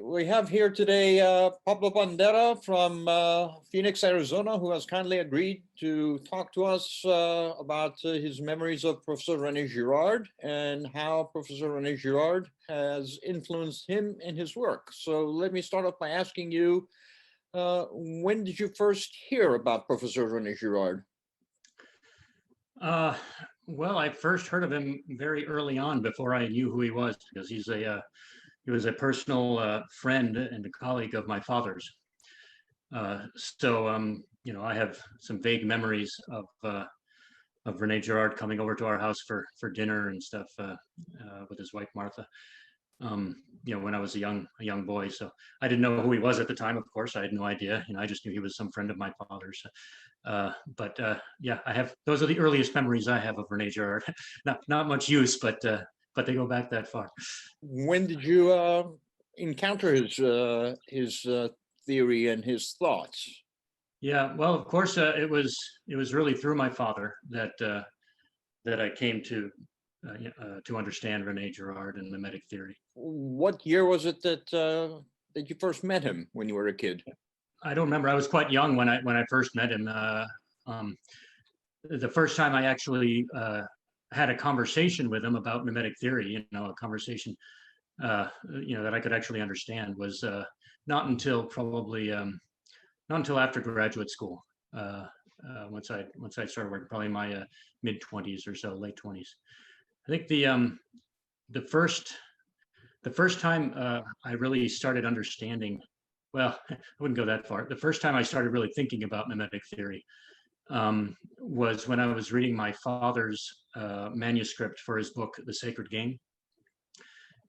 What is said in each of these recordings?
We have here today Pablo Bandera from Phoenix, Arizona, who has kindly agreed to talk to us about his memories of Professor René Girard and how Professor René Girard has influenced him in his work. So let me start off by asking you, when did you first hear about Professor René Girard? Well, I first heard of him very early on before I knew who he was, because he was a personal friend and a colleague of my father's. You know, I have some vague memories of René Girard coming over to our house for dinner and stuff with his wife Martha. You know, when I was a young boy, so I didn't know who he was at the time. Of course, I had no idea. You know, I just knew he was some friend of my father's. Yeah, those are the earliest memories I have of René Girard. not much use, but they go back that far. When did you encounter his theory and his thoughts? Yeah, well, of course, it was really through my father that I came to understand René Girard and mimetic theory. What year was it that you first met him, when you were a kid? I don't remember. I was quite young when I first met him. The first time I actually had a conversation with him about mimetic theory, you know, a conversation you know, that I could actually understand, was not until probably not until after graduate school. Once I started working, probably in my mid-20s or so, late 20s. I think the first time I really started understanding, well, I wouldn't go that far. The first time I started really thinking about mimetic theory was when I was reading my father's manuscript for his book, The Sacred Game.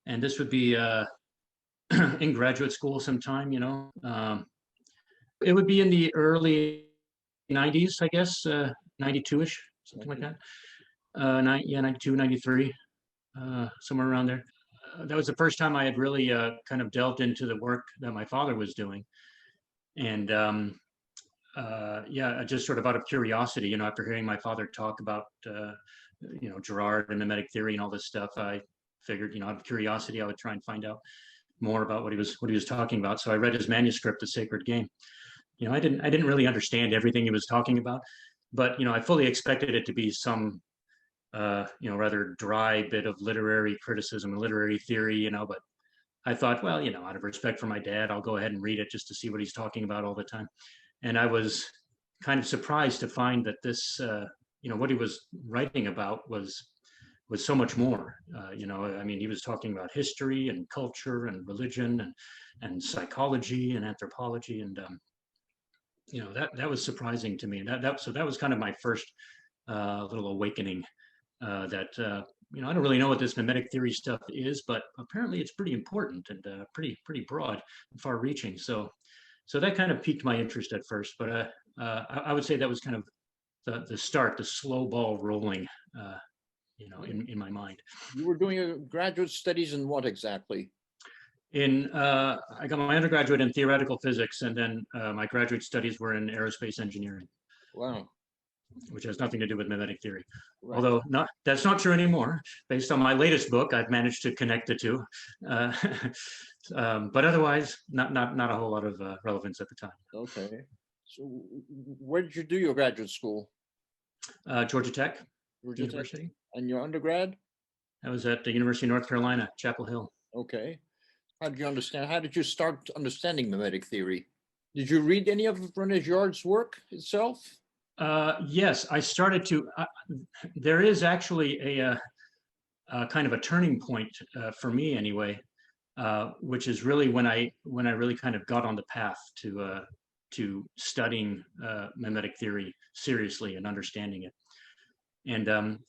And this would be in graduate school sometime, you know. It would be in the early 90s, I guess, 92-ish, something like that. 92, 93, somewhere around there. That was the first time I had really kind of delved into the work that my father was doing. And yeah, just sort of out of curiosity, you know, after hearing my father talk about, you know, Girard and mimetic theory and all this stuff, I figured, you know, out of curiosity, I would try and find out more about what he was talking about. So I read his manuscript, The Sacred Game. You know, I didn't really understand everything he was talking about, but, you know, I fully expected it to be some, you know, rather dry bit of literary criticism and literary theory, you know, but I thought, well, you know, out of respect for my dad, I'll go ahead and read it just to see what he's talking about all the time. And I was kind of surprised to find that this, you know, what he was writing about was so much more. You know, I mean, he was talking about history and culture and religion and psychology and anthropology, and you know, that was surprising to me. And so that was kind of my first little awakening that you know, I don't really know what this mimetic theory stuff is, but apparently it's pretty important and pretty broad and far-reaching. So that kind of piqued my interest at first. But I would say that was kind of the start, the slow ball rolling, you know, in my mind. You were doing your graduate studies in what exactly? I got my undergraduate in theoretical physics, and then my graduate studies were in aerospace engineering. Wow. Which has nothing to do with mimetic theory. Right. Although that's not true anymore. Based on my latest book, I've managed to connect the two. But otherwise, not a whole lot of relevance at the time. Okay. So where did you do your graduate school? Georgia Tech University. Tech. And your undergrad? I was at the University of North Carolina, Chapel Hill. Okay. How did you start understanding mimetic theory? Did you read any of René Girard's work itself? Yes, I started to. There is actually a kind of a turning point for me, anyway, which is really when I really kind of got on the path to studying mimetic theory seriously and understanding it. And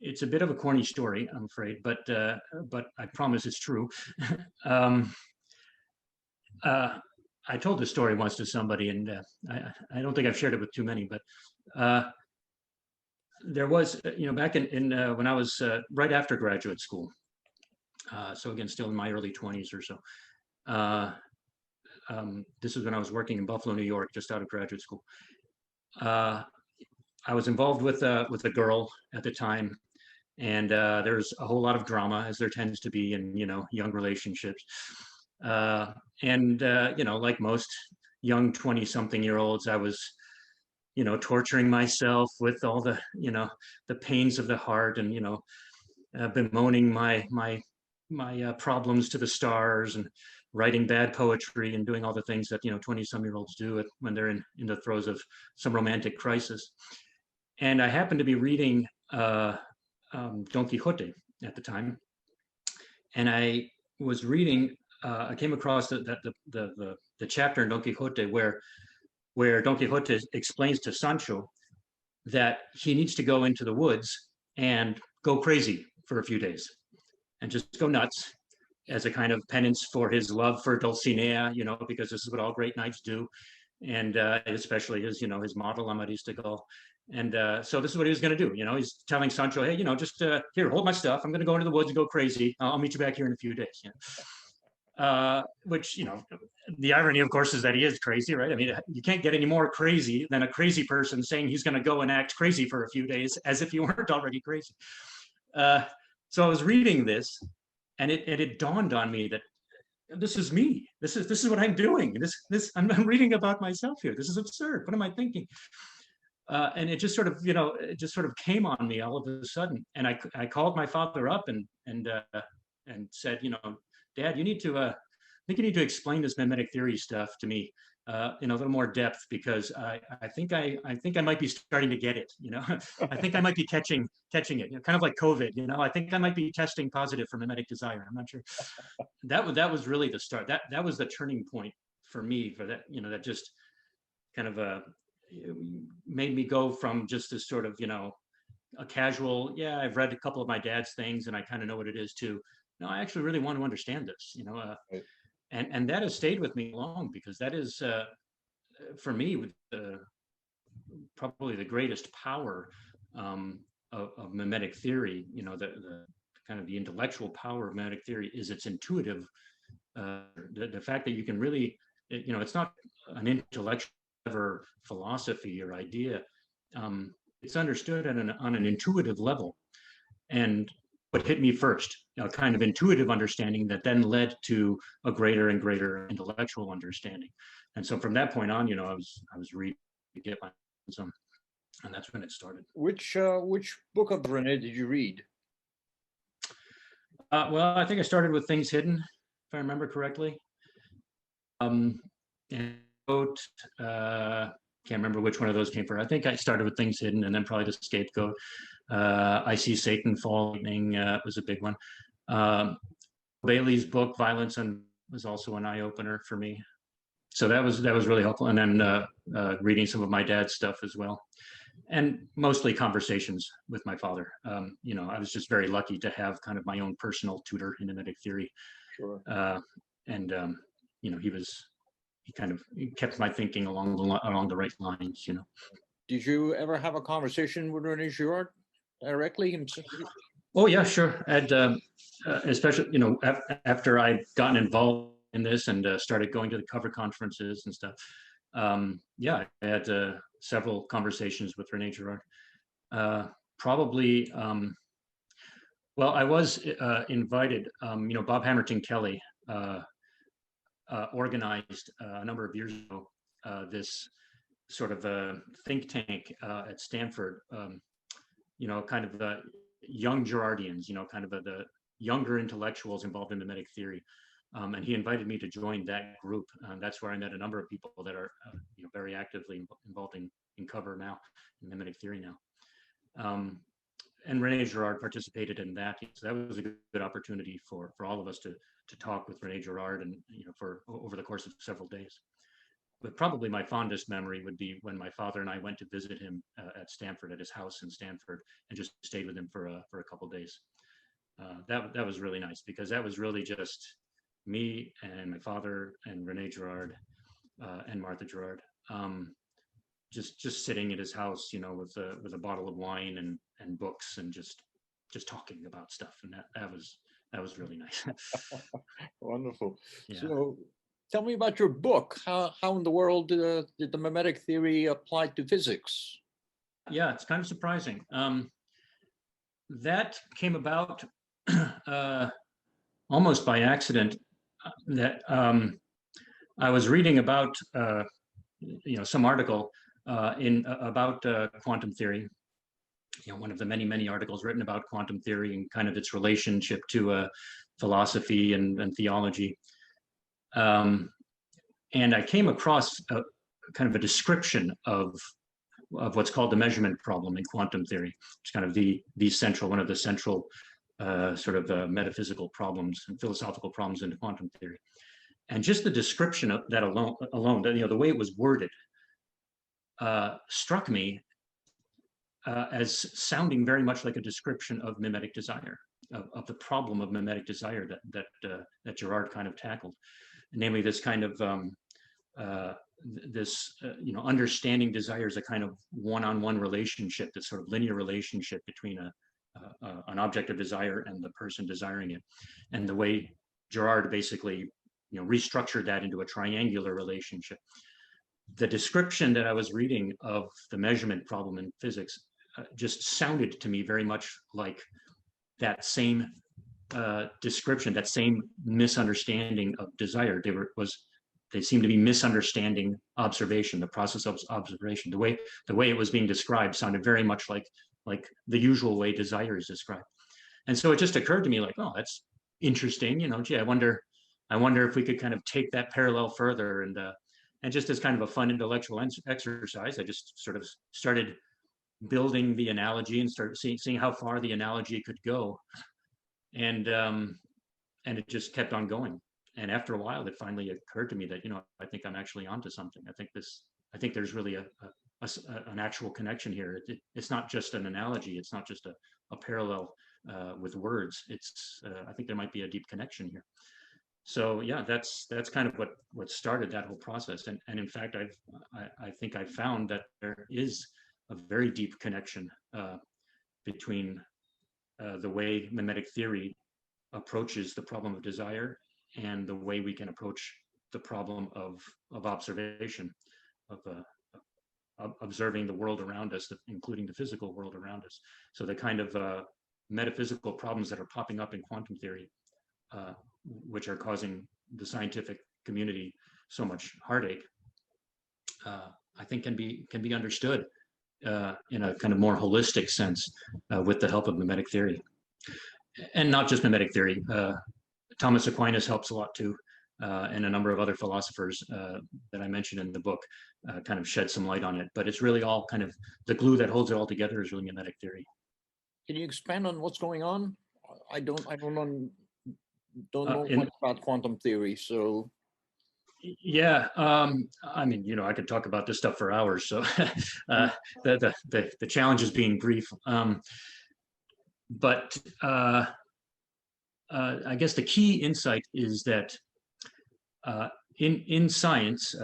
it's a bit of a corny story, I'm afraid, but I promise it's true. I told this story once to somebody, and I don't think I've shared it with too many, but there was, you know, back in when I was right after graduate school, so again, still in my early 20s or so. This is when I was working in Buffalo, New York, just out of graduate school. I was involved with a girl at the time, and there's a whole lot of drama, as there tends to be in, you know, young relationships. You know, like most young 20-something-year-olds, I was, you know, torturing myself with all the, you know, the pains of the heart, and, you know, bemoaning my problems to the stars, and writing bad poetry, and doing all the things that, you know, 20-some-year-olds do when they're in the throes of some romantic crisis. And I happened to be reading Don Quixote at the time, and I was reading. I came across the chapter in Don Quixote where Don Quixote explains to Sancho that he needs to go into the woods and go crazy for a few days and just go nuts as a kind of penance for his love for Dulcinea, you know, because this is what all great knights do, and especially his, you know, his model Amadis de Gaul. And so this is what he was going to do. You know, he's telling Sancho, hey, you know, just here, hold my stuff. I'm going to go into the woods and go crazy. I'll meet you back here in a few days. You know? Which, you know, the irony, of course, is that he is crazy, right? I mean, you can't get any more crazy than a crazy person saying he's going to go and act crazy for a few days, as if you weren't already crazy. So I was reading this, and it dawned on me that this is me. This is what I'm doing. I'm reading about myself here. This is absurd. What am I thinking? And it just sort of, you know, it just sort of came on me all of a sudden. And I called my father up and said, you know, Dad, you need to, I think you need to explain this mimetic theory stuff to me in a little more depth, because I think I might be starting to get it. You know, I think I might be catching it. You know, kind of like COVID. You know, I think I might be testing positive for mimetic desire. I'm not sure. That was really the start. That was the turning point for me. For that, you know, that just kind of made me go from just this sort of, you know, a casual, yeah, I've read a couple of my dad's things and I kind of know what it is, to no, I actually really want to understand this, you know. Right. And that has stayed with me long, because that is for me probably the greatest power of mimetic theory. You know, the kind of the intellectual power of mimetic theory is its intuitive, the fact that you can really, you know, it's not an intellectual philosophy or idea. It's understood on an intuitive level. And what hit me first, a kind of intuitive understanding that then led to a greater and greater intellectual understanding. And so from that point on, you know, I was reading to get my some, and that's when it started. Which book of René did you read? Well, I think I started with Things Hidden, if I remember correctly. And wrote, can't remember which one of those came first. I think I started with Things Hidden, and then probably The Scapegoat. I See Satan Fall Lightning was a big one. Bailey's book Violence and was also an eye opener for me. So that was really helpful. And then reading some of my dad's stuff as well, and mostly conversations with my father. You know, I was just very lucky to have kind of my own personal tutor in mimetic theory. Sure. You know, he kept my thinking along the right lines. You know. Did you ever have a conversation with René Girard directly himself? Oh yeah, sure. And especially, you know, after I'd gotten involved in this and started going to the cover conferences and stuff. Yeah, I had several conversations with René Girard. Probably, well, I was invited. You know, Bob Hamilton Kelly organized a number of years ago this sort of a think tank at Stanford. You know, kind of the young Girardians, you know, kind of the younger intellectuals involved in mimetic theory. And he invited me to join that group. That's where I met a number of people that are, you know, very actively involved in cover now, in mimetic theory now. And René Girard participated in that. So that was a good opportunity for all of us to talk with René Girard, and, you know, for over the course of several days. But probably my fondest memory would be when my father and I went to visit him at Stanford, at his house in Stanford, and just stayed with him for a couple of days. That was really nice, because that was really just me and my father and René Girard and Martha Girard, just sitting at his house, you know, with a bottle of wine and books, and just talking about stuff, and that was really nice. Wonderful. Yeah. So tell me about your book. How in the world did the mimetic theory apply to physics? Yeah, it's kind of surprising. That came about almost by accident. that I was reading about some article about quantum theory. One of the many articles written about quantum theory and kind of its relationship to philosophy and theology. And I came across kind of a description of what's called the measurement problem in quantum theory. It's kind of one of the central sort of metaphysical problems and philosophical problems in quantum theory. And just the description of that alone, the way it was worded, struck me as sounding very much like a description of mimetic desire, of the problem of mimetic desire that Girard kind of tackled, namely this kind of understanding desire is a kind of one-on-one relationship, this sort of linear relationship between an object of desire and the person desiring it, and the way Girard basically restructured that into a triangular relationship. The description that I was reading of the measurement problem in physics just sounded to me very much like that same description, that same misunderstanding of desire. They seemed to be misunderstanding observation, the process of observation. The way it was being described sounded very much like the usual way desire is described. And so it just occurred to me like, oh, that's interesting. Gee, I wonder if we could kind of take that parallel further, and just as kind of a fun intellectual exercise, I just sort of started building the analogy and started seeing how far the analogy could go, and it just kept on going. And after a while, it finally occurred to me that I think I'm actually onto something. I think there's really an actual connection here. It's not just an analogy. It's not just a parallel with words. I think there might be a deep connection here. So yeah, that's kind of what started that whole process. And in fact, I think I found that there is a very deep connection between the way mimetic theory approaches the problem of desire and the way we can approach the problem of observation, of observing the world around us, including the physical world around us. So the kind of metaphysical problems that are popping up in quantum theory, which are causing the scientific community so much heartache, I think can be understood in a kind of more holistic sense with the help of mimetic theory. And not just mimetic theory. Thomas Aquinas helps a lot too, and a number of other philosophers that I mentioned in the book kind of shed some light on it. But it's really all kind of the glue that holds it all together is really mimetic theory. Can you expand on what's going on? I don't know much about quantum theory, so. Yeah, I mean, I could talk about this stuff for hours. So the challenge is being brief. But I guess the key insight is that in science,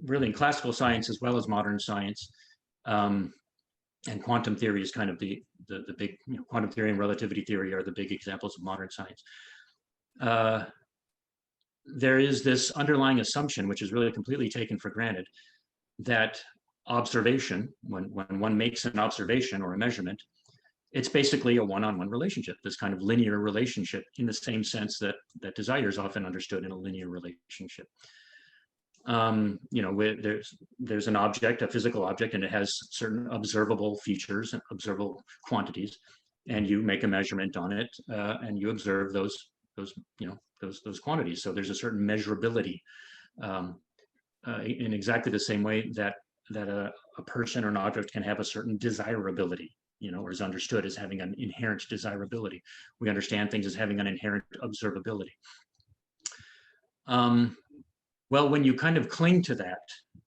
really in classical science as well as modern science, and quantum theory is kind of the big, quantum theory and relativity theory are the big examples of modern science. There is this underlying assumption, which is really completely taken for granted, that observation, when one makes an observation or a measurement, it's basically a one-on-one relationship, this kind of linear relationship, in the same sense that desire is often understood in a linear relationship. There's an object, a physical object, and it has certain observable features and observable quantities, and you make a measurement on it, and you observe those quantities. So there's a certain measurability, in exactly the same way that a person or an object can have a certain desirability, or is understood as having an inherent desirability. We understand things as having an inherent observability. Well, when you kind of cling to that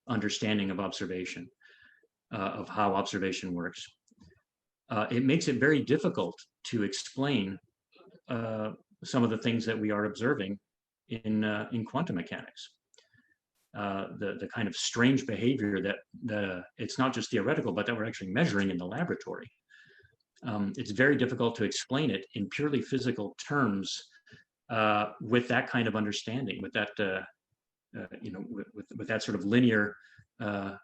understanding of observation, of how observation works, it makes it very difficult to explain some of the things that we are observing in quantum mechanics. The kind of strange behavior that it's not just theoretical, but that we're actually measuring in the laboratory. It's very difficult to explain it in purely physical terms with that kind of understanding, with that with that sort of linear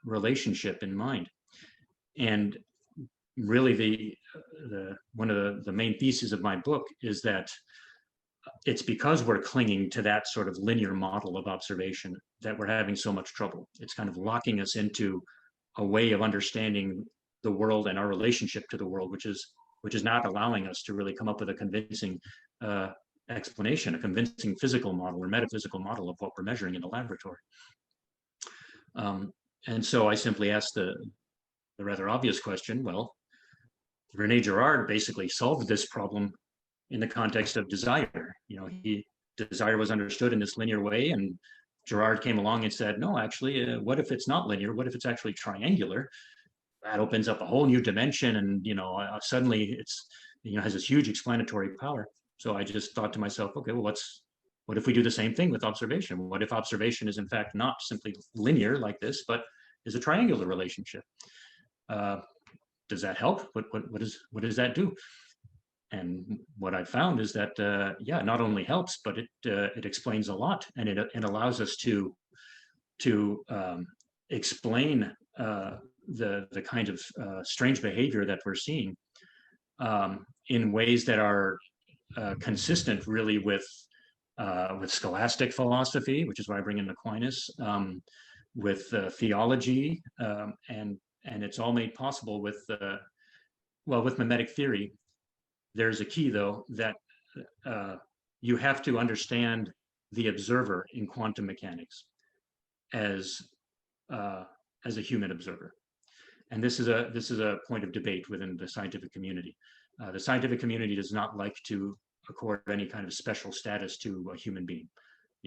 relationship in mind. And really, one of the main theses of my book is that it's because we're clinging to that sort of linear model of observation that we're having so much trouble. It's kind of locking us into a way of understanding the world and our relationship to the world, which is not allowing us to really come up with a convincing explanation, a convincing physical model or metaphysical model of what we're measuring in the laboratory. And so I simply asked the rather obvious question, well, René Girard basically solved this problem in the context of desire. Desire was understood in this linear way, and Girard came along and said, no, actually, what if it's not linear? What if it's actually triangular? That opens up a whole new dimension, and suddenly it's has this huge explanatory power. So I just thought to myself, okay, well, what if we do the same thing with observation? What if observation is in fact not simply linear like this, but is a triangular relationship? Does that help? What does that do? And what I found is that not only helps, but it explains a lot, and it allows us to explain the kind of strange behavior that we're seeing in ways that are consistent really with scholastic philosophy, which is why I bring in Aquinas, with theology, and it's all made possible with mimetic theory. There's a key, though, that you have to understand the observer in quantum mechanics as a human observer, and this is a point of debate within the scientific community. The scientific community does not like to accord any kind of special status to a human being.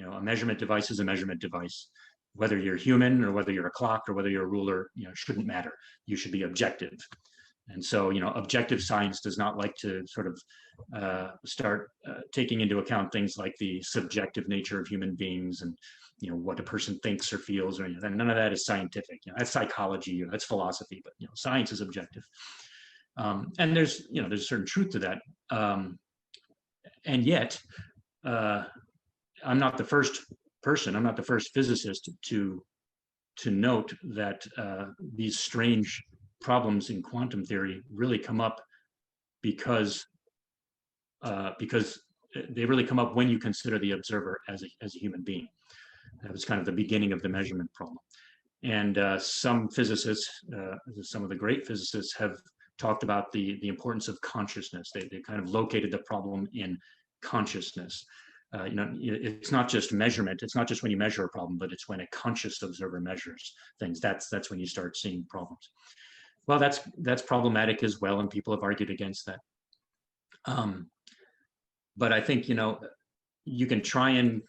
A measurement device is a measurement device. Whether you're human or whether you're a clock or whether you're a ruler, shouldn't matter. You should be objective. And so, objective science does not like to sort of start taking into account things like the subjective nature of human beings and, what a person thinks or feels, or anything. None of that is scientific. That's psychology or that's philosophy, but, science is objective. And there's a certain truth to that. And yet, I'm not the first person, I'm not the first physicist to note that these strange problems in quantum theory really come up because they really come up when you consider the observer as a human being. That was kind of the beginning of the measurement problem. And some physicists, some of the great physicists, have talked about the importance of consciousness. They kind of located the problem in consciousness. It's not just measurement. It's not just when you measure a problem, but it's when a conscious observer measures things. That's when you start seeing problems. Well, that's problematic as well, and people have argued against that. But I think you can try and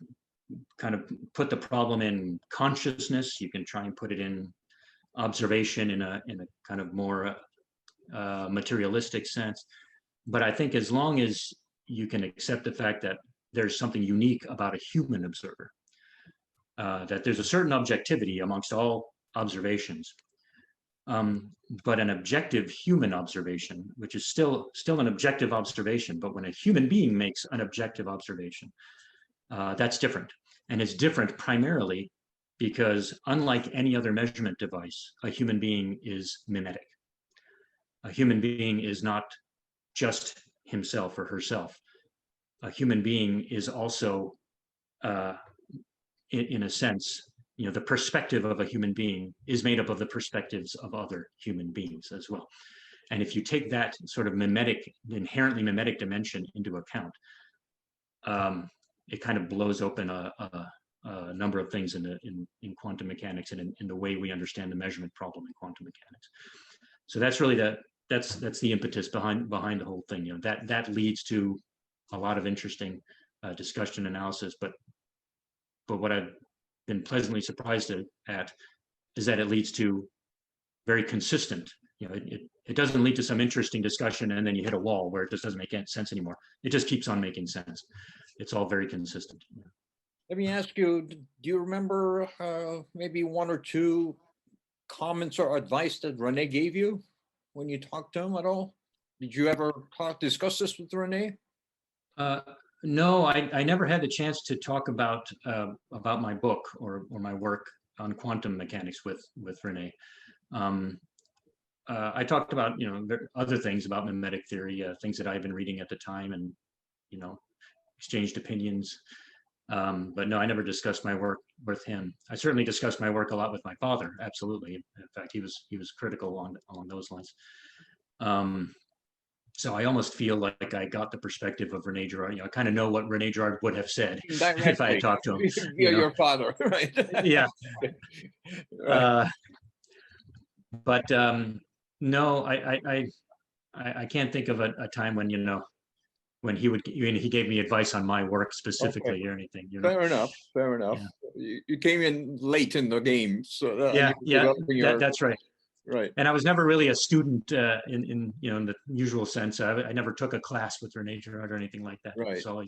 kind of put the problem in consciousness. You can try and put it in observation in a kind of more materialistic sense. But I think as long as you can accept the fact that there's something unique about a human observer, that there's a certain objectivity amongst all observations, but an objective human observation, which is still an objective observation, but when a human being makes an objective observation, that's different. And it's different primarily because, unlike any other measurement device, a human being is mimetic. A human being is not just himself or herself. A human being is also, in a sense, the perspective of a human being is made up of the perspectives of other human beings as well. And if you take that sort of inherently mimetic dimension into account, it kind of blows open a number of things in quantum mechanics and in the way we understand the measurement problem in quantum mechanics. So that's really that's the impetus behind the whole thing. That leads to a lot of interesting discussion analysis. But what I've been pleasantly surprised at is that it leads to very consistent. It doesn't lead to some interesting discussion and then you hit a wall where it just doesn't make any sense anymore. It just keeps on making sense. It's all very consistent. Let me ask you, do you remember maybe one or two comments or advice that René gave you when you talked to him at all? Did you ever discuss this with René? No, I never had the chance to talk about my book or my work on quantum mechanics with René. I talked about other things about mimetic theory, things that I've been reading at the time, and exchanged opinions. But no, I never discussed my work with him. I certainly discussed my work a lot with my father. Absolutely. In fact, he was critical along those lines. So I almost feel like I got the perspective of René Girard. You know, I kind of know what René Girard would have said if I had talked to him. Yeah, your father, right? Yeah. Right. But no, I can't think of a time when, you know, when he gave me advice on my work specifically or anything. You know? Fair enough. Fair enough. Yeah. You came in late in the game, so that's right. Right. And I was never really a student in you know, in the usual sense. I never took a class with René Girard or anything like that. Right. So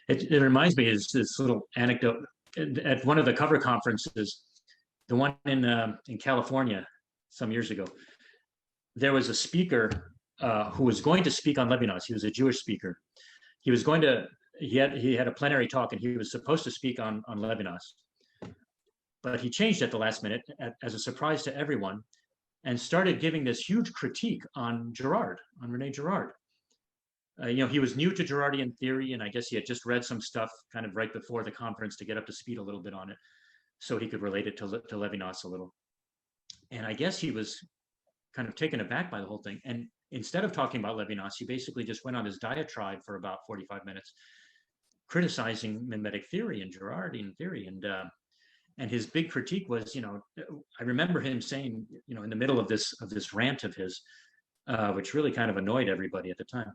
it reminds me of this little anecdote at one of the cover conferences, the one in California some years ago. There was a speaker who was going to speak on Levinas. He was a Jewish speaker. He was going to he had a plenary talk, and he was supposed to speak on Levinas. But he changed at the last minute as a surprise to everyone, and started giving this huge critique on Girard, on René Girard. You know, he was new to Girardian theory, and I guess he had just read some stuff kind of right before the conference to get up to speed a little bit on it, so he could relate it to Levinas a little. And I guess he was kind of taken aback by the whole thing. And instead of talking about Levinas, he basically just went on his diatribe for about 45 minutes, criticizing mimetic theory and Girardian theory. And his big critique was, you know, I remember him saying, you know, in the middle of this rant of his, which really kind of annoyed everybody at the time.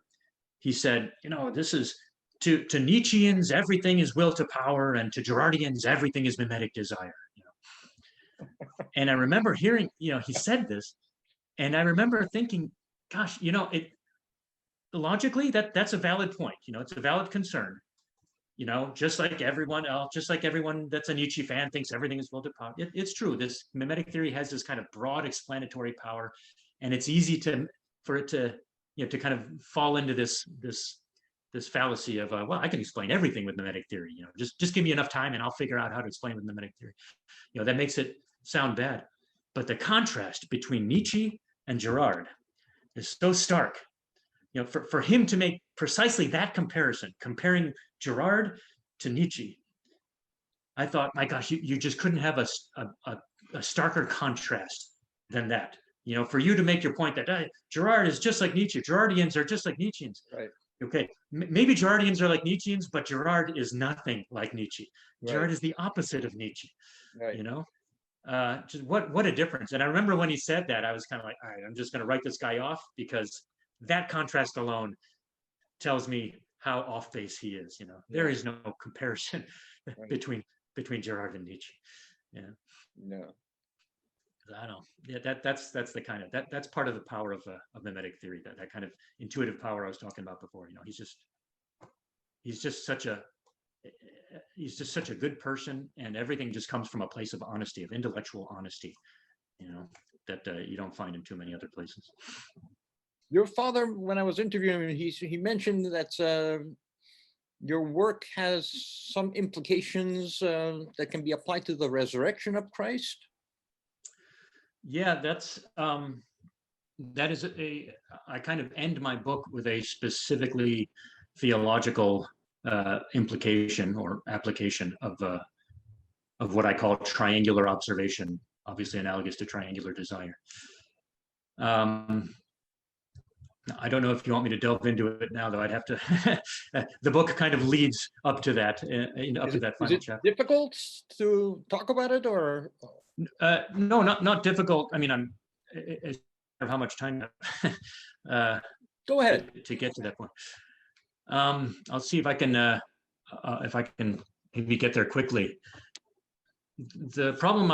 He said, you know, this is to Nietzscheans, everything is will to power, and to Girardians, everything is mimetic desire. You know? And I remember hearing, you know, he said this, and I remember thinking, gosh, you know, logically that's a valid point. You know, it's a valid concern. You know, just like everyone else, just like everyone that's a Nietzsche fan thinks everything is will to power. It's true. This mimetic theory has this kind of broad explanatory power, and it's easy for it to, you know, to kind of fall into this fallacy of well, I can explain everything with mimetic theory. You know, just give me enough time and I'll figure out how to explain with mimetic theory. You know, that makes it sound bad. But the contrast between Nietzsche and Girard is so stark. You know, for him to make precisely that comparison, comparing Girard to Nietzsche, I thought, my gosh, you just couldn't have a starker contrast than that. You know, for you to make your point that Girard is just like Nietzsche, Girardians are just like Nietzscheans. Right. Okay, maybe Girardians are like Nietzscheans, but Girard is nothing like Nietzsche. Right. Girard is the opposite of Nietzsche. Right. You know, just what a difference. And I remember when he said that, I was kind of like, all right, I'm just going to write this guy off, because that contrast alone tells me how off base he is. You know, there is no comparison between Girard and Nietzsche. Yeah. No. I don't know. Yeah, that's the kind of that's part of the power of mimetic theory. That kind of intuitive power I was talking about before. You know, he's just such a good person, and everything just comes from a place of honesty, of intellectual honesty. You know, that you don't find in too many other places. Your father, when I was interviewing him, he mentioned that your work has some implications that can be applied to the resurrection of Christ. Yeah, that is I kind of end my book with a specifically theological implication or application of what I call triangular observation, obviously analogous to triangular desire. I don't know if you want me to delve into it now, though. I'd have to. The book kind of leads up to that, up to that final chapter. Is it difficult to talk about it, or? No, not difficult. I mean, how much time? Go ahead. To get to that point. I'll see if I can maybe get there quickly. The problem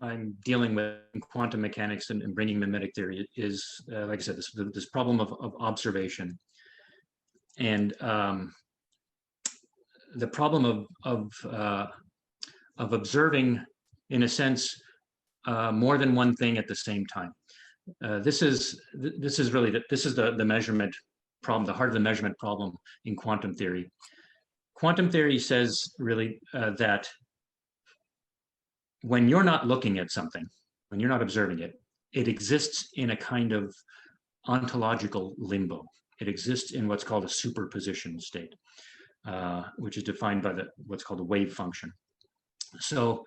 I'm dealing with in quantum mechanics and bringing mimetic theory is, like I said, this problem of observation, and the problem of observing, in a sense, more than one thing at the same time. This is the measurement problem, the heart of the measurement problem in quantum theory. Quantum theory says really that when you're not looking at something, when you're not observing it, it exists in a kind of ontological limbo. it exists in what's called a superposition state, which is defined by what's called a wave function. So,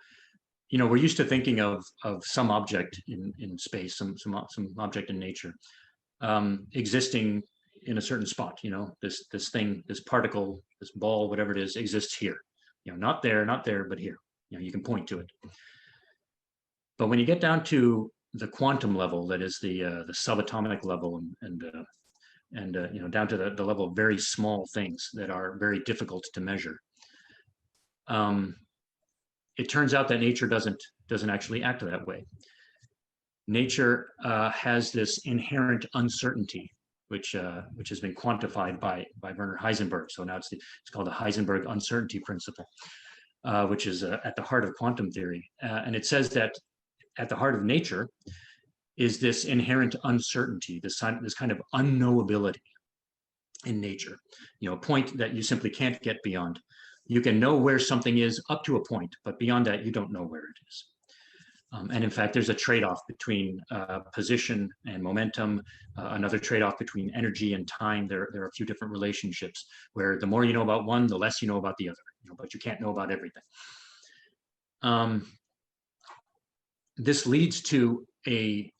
we're used to thinking of some object in space, some object in nature, existing in a certain spot. This thing, this particle, this ball, whatever it is, exists here. Not there, but here. You can point to it. But when you get down to the quantum level, that is the subatomic level, and down to the level of very small things that are very difficult to measure, it turns out that nature doesn't actually act that way. Nature has this inherent uncertainty, which has been quantified by Werner Heisenberg. So now it's called the Heisenberg uncertainty principle, which is at the heart of quantum theory. And it says that at the heart of nature is this inherent uncertainty, this kind of unknowability in nature, a point that you simply can't get beyond. You can know where something is up to a point, but beyond that, you don't know where it is. And in fact, there's a trade-off between position and momentum, another trade-off between energy and time. There are a few different relationships where the more you know about one, the less you know about the other, but you can't know about everything. This leads to a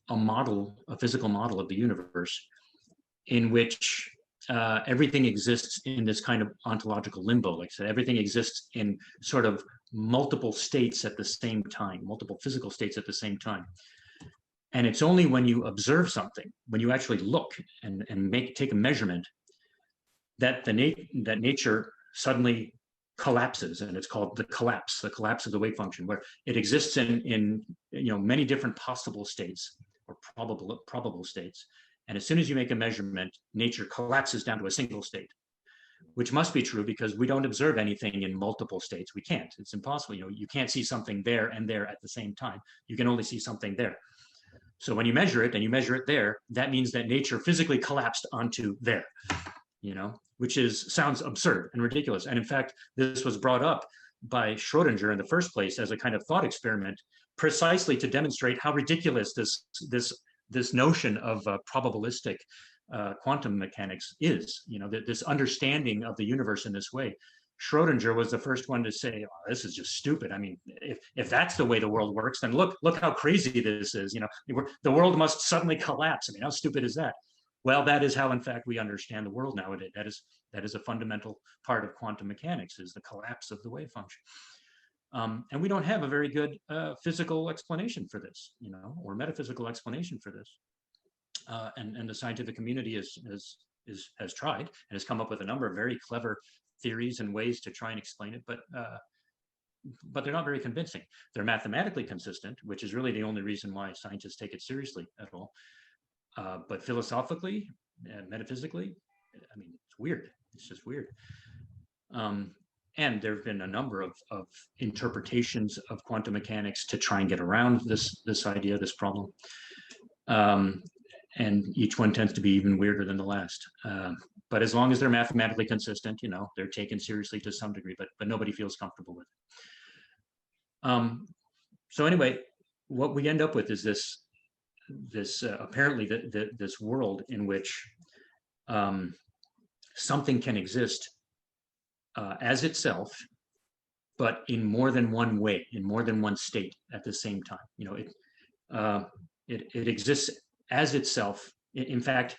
physical model of the universe in which everything exists in this kind of ontological limbo. Like I said, everything exists in sort of multiple states at the same time, multiple physical states at the same time. And it's only when you observe something, when you actually look and take a measurement, that that nature suddenly collapses, and it's called the collapse of the wave function, where it exists in many different possible states or probable states. And as soon as you make a measurement, nature collapses down to a single state, which must be true because we don't observe anything in multiple states. We can't. It's impossible. You can't see something there and there at the same time. You can only see something there. So when you measure it and you measure it there, that means that nature physically collapsed onto there, which sounds absurd and ridiculous. And in fact, this was brought up by Schrödinger in the first place as a kind of thought experiment, precisely to demonstrate how ridiculous this notion of probabilistic quantum mechanics is. This understanding of the universe in this way. Schrödinger was the first one to say, "Oh, this is just stupid. I mean, if that's the way the world works, then look how crazy this is. The world must suddenly collapse. I mean, how stupid is that?" Well, that is how, in fact, we understand the world nowadays. That is a fundamental part of quantum mechanics, is the collapse of the wave function. And we don't have a very good physical explanation for this, or metaphysical explanation for this. And the scientific community has tried and has come up with a number of very clever theories and ways to try and explain it, but they're not very convincing. They're mathematically consistent, which is really the only reason why scientists take it seriously at all. But philosophically and metaphysically, I mean, it's weird. It's just weird. And there have been a number of interpretations of quantum mechanics to try and get around this idea, this problem. And each one tends to be even weirder than the last. But as long as they're mathematically consistent, they're taken seriously to some degree, but nobody feels comfortable with it. So anyway, what we end up with is this apparently this world in which something can exist as itself, but in more than one way, in more than one state at the same time. It exists as itself. In fact,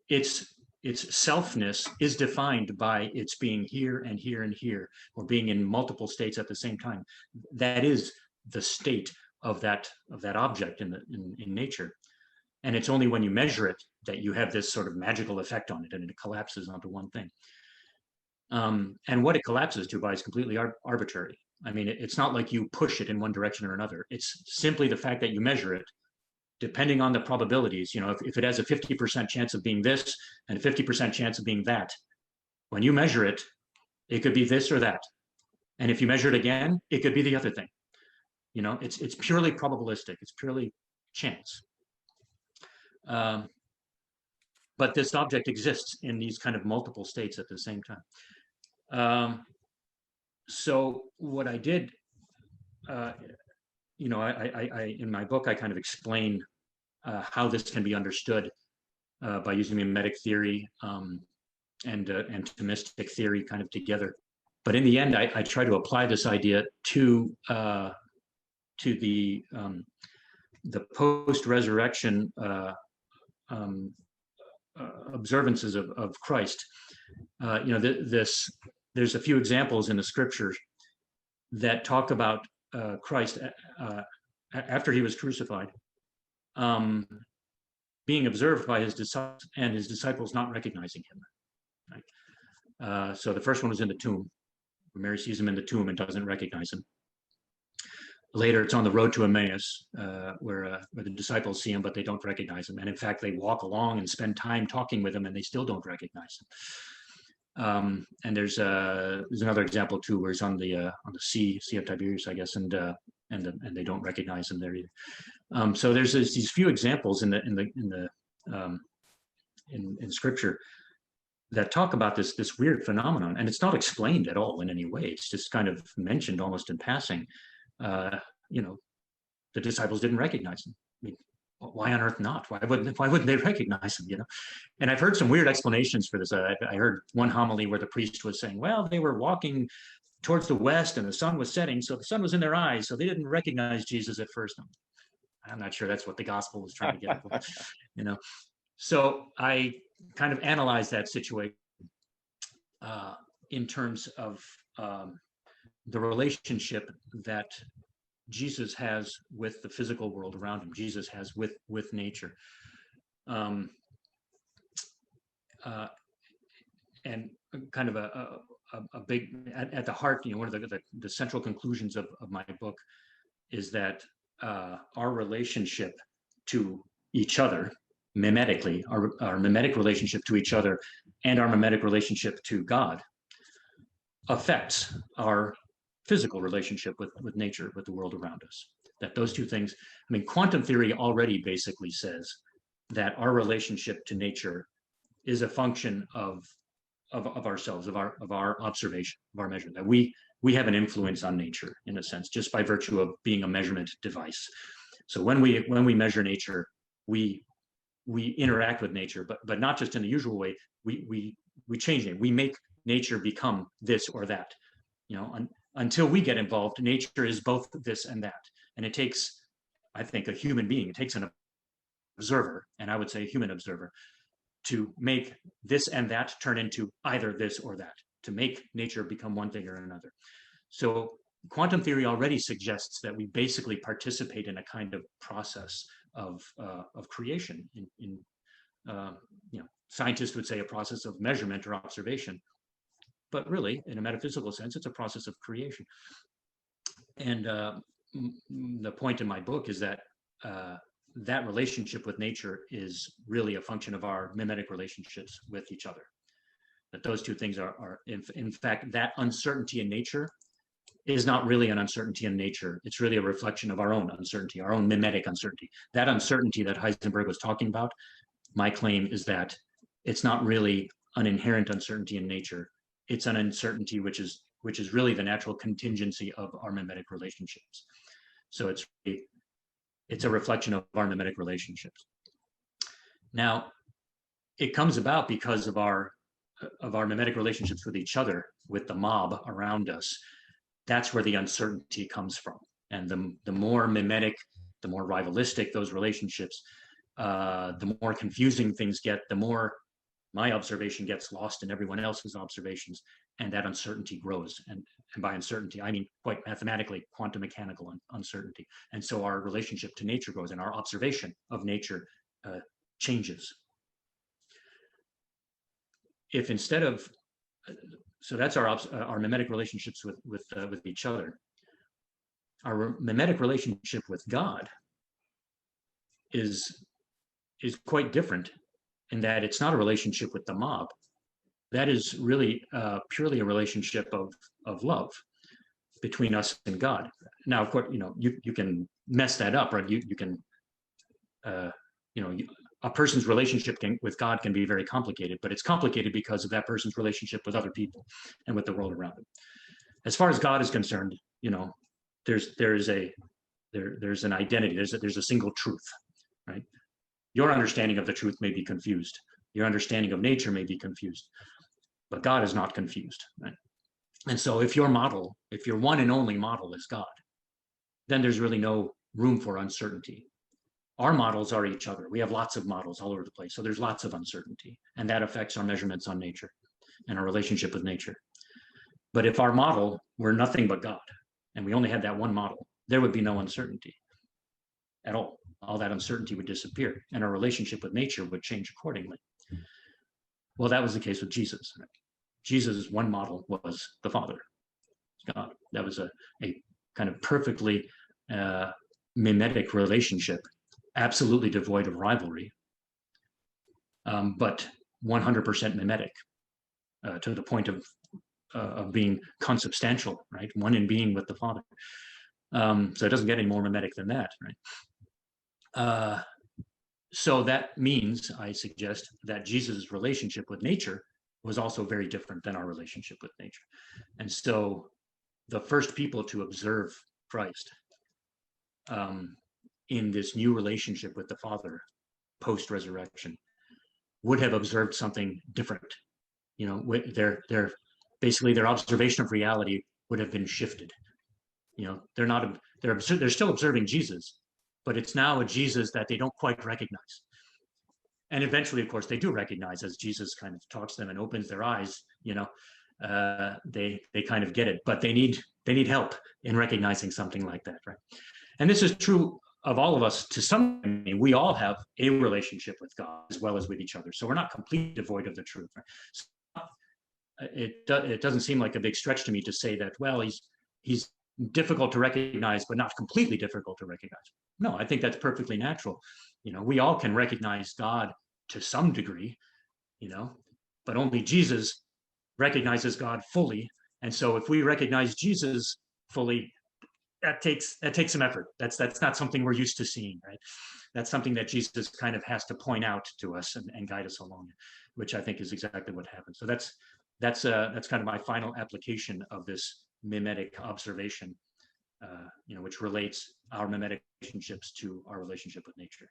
its selfness is defined by its being here and here and here, or being in multiple states at the same time. That is the state of that object in nature. And it's only when you measure it that you have this sort of magical effect on it, and it collapses onto one thing. And what it collapses to by is completely arbitrary. I mean, it's not like you push it in one direction or another. It's simply the fact that you measure it, depending on the probabilities. If it has a 50% chance of being this and a 50% chance of being that, when you measure it, it could be this or that. And if you measure it again, it could be the other thing. It's purely probabilistic. It's purely chance. But this object exists in these kind of multiple states at the same time. So what I did, I in my book, I kind of explain how this can be understood by using mimetic theory and Thomistic theory kind of together. But in the end, I try to apply this idea to the post-resurrection observances of Christ. There's a few examples in the scriptures that talk about Christ after he was crucified, being observed by his disciples and his disciples not recognizing him. Right? So the first one was in the tomb. Mary sees him in the tomb and doesn't recognize him. Later, it's on the road to Emmaus, where the disciples see him, but they don't recognize him. And in fact, they walk along and spend time talking with him, and they still don't recognize him. And there's another example too, where he's on the Sea of Tiberias, I guess, and they don't recognize him there either. So there's these few examples in Scripture that talk about this weird phenomenon, and it's not explained at all in any way. It's just kind of mentioned almost in passing. The disciples didn't recognize him. I mean, why on earth not? Why wouldn't they recognize him? And I've heard some weird explanations for this. I heard one homily where the priest was saying, well, they were walking towards the west and the sun was setting, so the sun was in their eyes, so they didn't recognize Jesus at first. I'm not sure that's what the gospel was trying to get at. So I kind of analyzed that situation in terms of the relationship that Jesus has with the physical world around him. Jesus has with nature, and kind of a big at the heart. One of the central conclusions of my book is that our relationship to each other, mimetically, our mimetic relationship to each other, and our mimetic relationship to God, affects our physical relationship with nature, with the world around us. That those two things, I mean, quantum theory already basically says that our relationship to nature is a function of ourselves, of our observation, of our measurement, that we have an influence on nature in a sense, just by virtue of being a measurement device. So when we measure nature, we interact with nature, but not just in the usual way. We change it. We make nature become this or that. Until we get involved, nature is both this and that. And it takes, I think, a human being, it takes an observer, and I would say a human observer, to make this and that turn into either this or that, to make nature become one thing or another. So quantum theory already suggests that we basically participate in a kind of process of creation. Scientists would say a process of measurement or observation. But really, in a metaphysical sense, it's a process of creation. And the point in my book is that that relationship with nature is really a function of our mimetic relationships with each other. That those two things are in fact, that uncertainty in nature is not really an uncertainty in nature. It's really a reflection of our own uncertainty, our own mimetic uncertainty. That uncertainty that Heisenberg was talking about, my claim is that it's not really an inherent uncertainty in nature. It's an uncertainty which is really the natural contingency of our mimetic relationships. So it's a reflection of our mimetic relationships. Now, it comes about because of our mimetic relationships with each other, with the mob around us. That's where the uncertainty comes from. And the more mimetic, the more rivalistic those relationships, the more confusing things get, the more my observation gets lost in everyone else's observations, and that uncertainty grows. And by uncertainty, I mean quite mathematically, quantum mechanical uncertainty. And so our relationship to nature grows, and our observation of nature changes. If instead of, so that's our mimetic relationships with each other. Our mimetic relationship with God is quite different, in that it's not a relationship with the mob. That is really purely a relationship of love between us and God. Now, of course, you can mess that up, right? You can, a person's relationship with God can be very complicated, but it's complicated because of that person's relationship with other people and with the world around them. As far as God is concerned, there's an identity. There's a single truth, right? Your understanding of the truth may be confused. Your understanding of nature may be confused, but God is not confused. Right? And so if your model, if your one and only model is God, then there's really no room for uncertainty. Our models are each other. We have lots of models all over the place. So there's lots of uncertainty, and that affects our measurements on nature and our relationship with nature. But if our model were nothing but God, and we only had that one model, there would be no uncertainty at all. All that uncertainty would disappear, and our relationship with nature would change accordingly. Well, that was the case with Jesus. Jesus' one model was the Father, God. That was a kind of perfectly mimetic relationship, absolutely devoid of rivalry, but 100% mimetic to the point of being consubstantial, right? One in being with the Father. So it doesn't get any more mimetic than that, right? So that means, I suggest, that Jesus' relationship with nature was also very different than our relationship with nature. And so the first people to observe Christ in this new relationship with the Father post-resurrection would have observed something different. You know, basically their observation of reality would have been shifted. You know, they're still observing Jesus, but it's now a Jesus that they don't quite recognize. And eventually, of course, they do recognize as Jesus kind of talks to them and opens their eyes. You know, they kind of get it, but they need help in recognizing something like that, right? And this is true of all of us to some degree. We all have a relationship with God as well as with each other, so we're not completely devoid of the truth. Right? So it doesn't seem like a big stretch to me to say that, well, he's difficult to recognize, but not completely difficult to recognize. No, I think that's perfectly natural. You know, we all can recognize God to some degree, you know, but only Jesus recognizes God fully. And so if we recognize Jesus fully, that takes some effort. That's not something we're used to seeing, right? That's something that Jesus kind of has to point out to us and guide us along, which I think is exactly what happened. So that's kind of my final application of this mimetic observation, you know, which relates our mimetic relationships to our relationship with nature.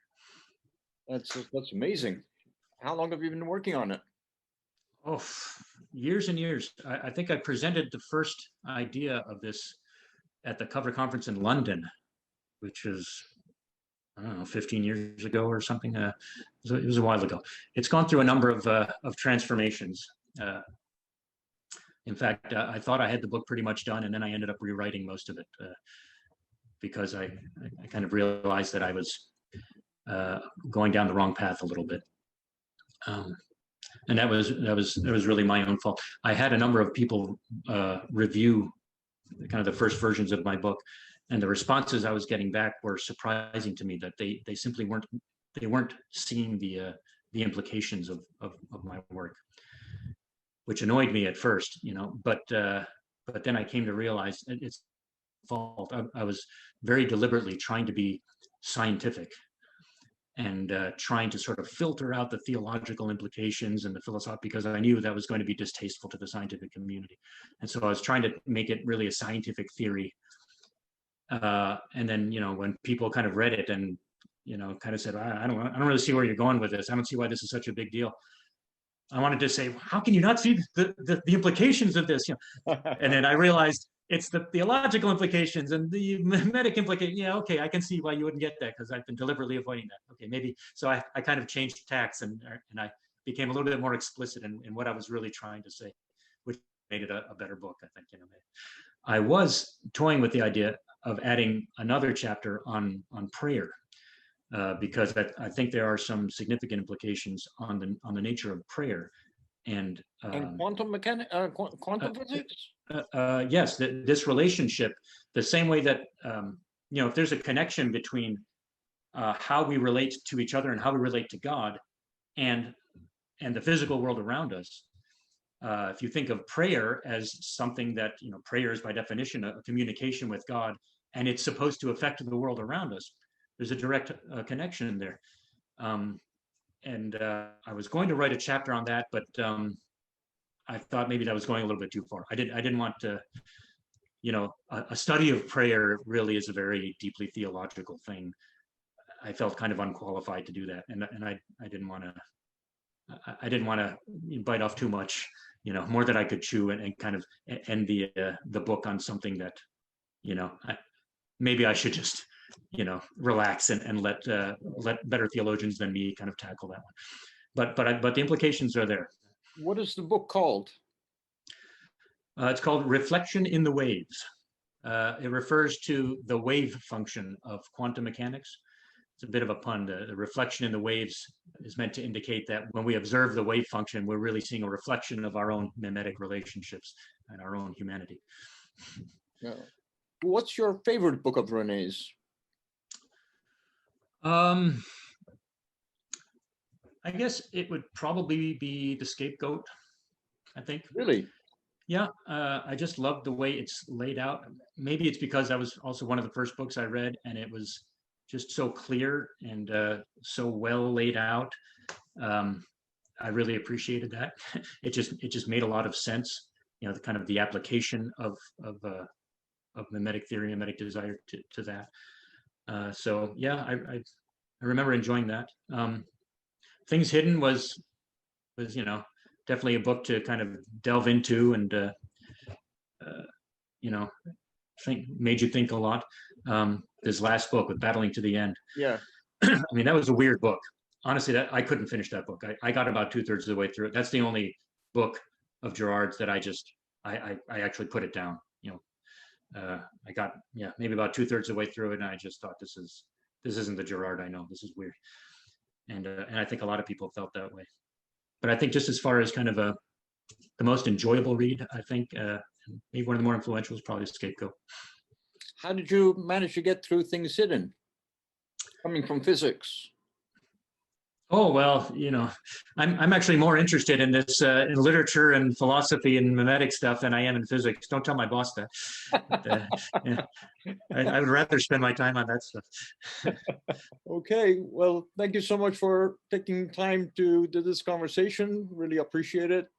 That's amazing. How long have you been working on it? Oh, years and years. I think I presented the first idea of this at the cover conference in London, which is, I don't know, 15 years ago or something. It was a while ago. It's gone through a number of transformations. In fact, I thought I had the book pretty much done, and then I ended up rewriting most of it because I kind of realized that I was going down the wrong path a little bit. And that was really my own fault. I had a number of people review kind of the first versions of my book, and the responses I was getting back were surprising to me, that they simply weren't seeing the implications of my work, which annoyed me at first, you know. But then I came to realize it's fault. I was very deliberately trying to be scientific and trying to sort of filter out the theological implications and the philosophy, because I knew that was going to be distasteful to the scientific community. And so I was trying to make it really a scientific theory. And then, you know, when people kind of read it and, you know, kind of said, I don't really see where you're going with this. I don't see why this is such a big deal. I wanted to say, how can you not see the implications of this? You know? And then I realized it's the theological implications and the mimetic implications. Yeah, okay, I can see why you wouldn't get that, because I've been deliberately avoiding that. Okay, maybe. So I kind of changed tacks and I became a little bit more explicit in what I was really trying to say, which made it a better book, I think. You know, I was toying with the idea of adding another chapter on prayer. Because I think there are some significant implications on the nature of prayer, and quantum mechanics, quantum physics. Yes, this relationship, the same way that you know, if there's a connection between how we relate to each other and how we relate to God, and the physical world around us. If you think of prayer as something that, you know, prayer is by definition a communication with God, and it's supposed to affect the world around us. There's a direct connection there. And I was going to write a chapter on that, but I thought maybe that was going a little bit too far. I didn't want to, you know, a study of prayer really is a very deeply theological thing. I felt kind of unqualified to do that, and I didn't want to. I didn't want to bite off too much, more than I could chew, and kind of end the book on something that, maybe I should just, relax and let better theologians than me kind of tackle that one. But the implications are there. What is the book called? It's called Reflection in the Waves. It refers to the wave function of quantum mechanics. It's a bit of a pun. The reflection in the waves is meant to indicate that when we observe the wave function, we're really seeing a reflection of our own mimetic relationships and our own humanity. Yeah. What's your favorite book of René's? I guess it would probably be The Scapegoat, I think. Really? Yeah, I just love the way it's laid out. Maybe it's because that was also one of the first books I read, and it was just so clear and so well laid out. I really appreciated that. It just made a lot of sense. The kind of the application of mimetic theory and mimetic desire to that. So yeah, I remember enjoying that. Things Hidden was definitely a book to kind of delve into, and made you think a lot. His last book with Battling to the End. Yeah. I mean, that was a weird book. Honestly, that I couldn't finish that book. I got about 2/3 of the way through it. That's the only book of Girard's that I actually put it down. I got maybe about 2/3 of the way through it, and I just thought this isn't the Girard I know. This is weird, and I think a lot of people felt that way. But I think just as far as kind of the most enjoyable read, I think maybe one of the more influential is probably Scapegoat. How did you manage to get through Things Hidden, coming from physics? Oh, well, I'm actually more interested in this in literature and philosophy and mimetic stuff than I am in physics. Don't tell my boss that. But, I would rather spend my time on that stuff. Okay, well, thank you so much for taking time to do this conversation. Really appreciate it.